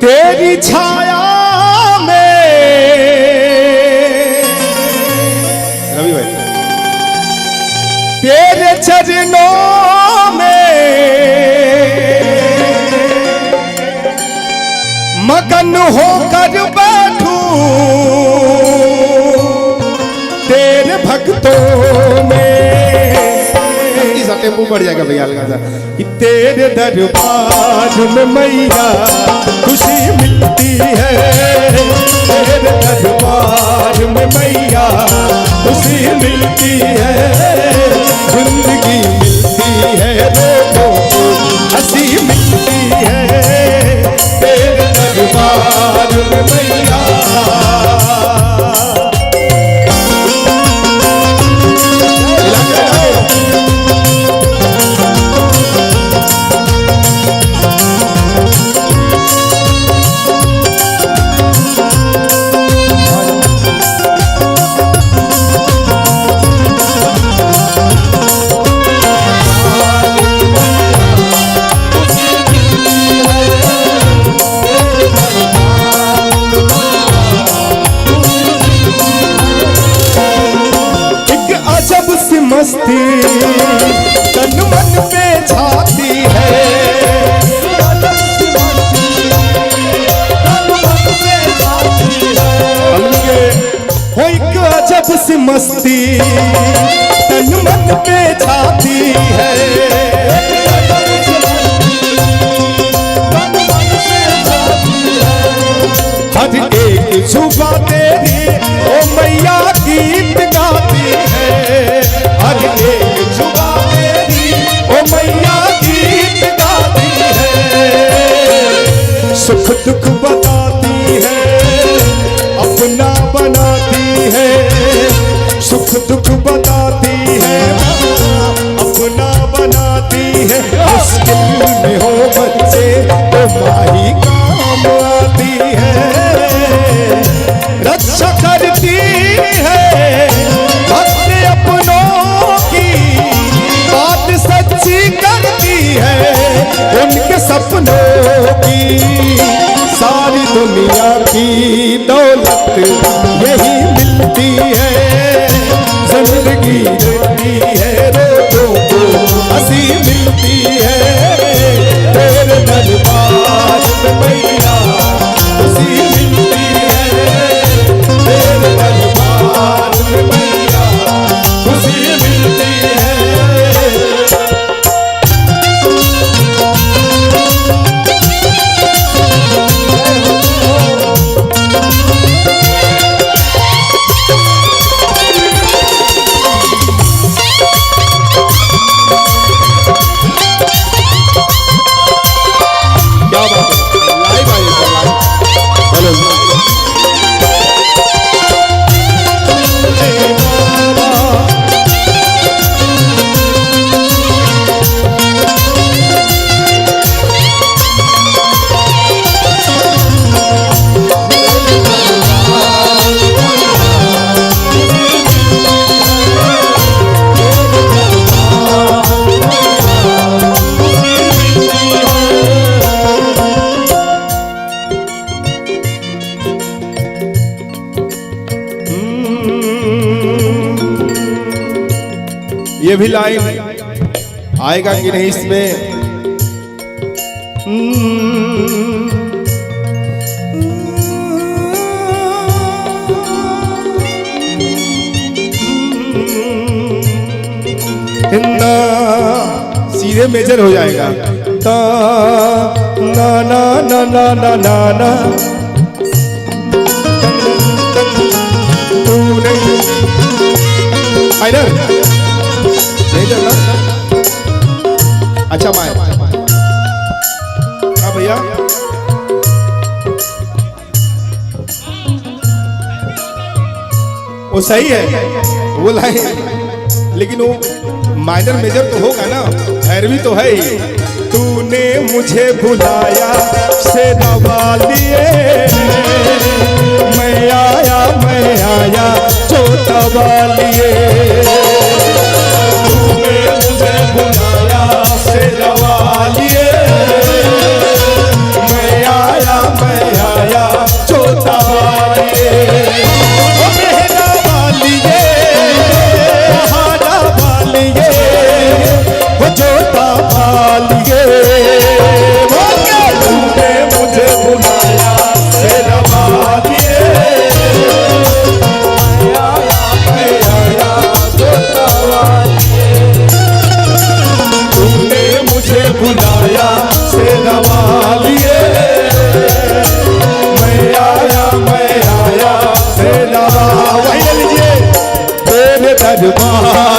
तेरी छाया में रवि भाई तेरे चरणों में मगन होकर बैठूं तेरे भक्तों में। टेम्पो बढ़ जाएगा भैया हल्का सा कि तेरे दरबार में मैया खुशी मिलती है, तेरे दरबार में मैया खुशी मिलती है, जिंदगी मिलती है लोगों को हंसी मिलती है, तेरे दरबार में मैया। मस्ती तन मन पे छाती है, हो एक अजब सी मस्ती तन मन पे छाती है, हर एक जुबा तेरी ओ मैया गीत गाती है, हर एक जुबा तेरी ओ मैया गीत गाती है, सुख दुख बताती है अपना बनाती है, सुख दुख बताती है अपना बनाती है, मुश्किल में हो बच्चे तो माही काम आती है, रक्षा करती है भक्त अपनों की, बात सच्ची करती है उनके सपनों की, सारी दुनिया की दौलत यही मिलती है, जिंदगी देती है लोगों को हंसी मिलती है, तेरे दरबार में मैया खुशी मिलती है, तेरे दरबार में मैया खुशी मिलती है। क्या बात है, लाइव आई है, लाइव ये भी लाइन आएगा कि नहीं इसमें? ना सीधे मेजर हो जाएगा, ता ना ना ना ना ना ना ना तूने फाइनल मेजर ना। अच्छा माय हाँ भैया वो सही है वो लाइन, लेकिन वो माइनर मेजर तो होगा ना, भैरवी तो है ही। तूने मुझे बुलाया से दबा लिए, मैं आया जो दबा लिए, तूने मुझे बुलाया से दबा लिए, बुलाया शेरा वालिए, मैं आया शेरा। वही लीजिए तेरे दरबार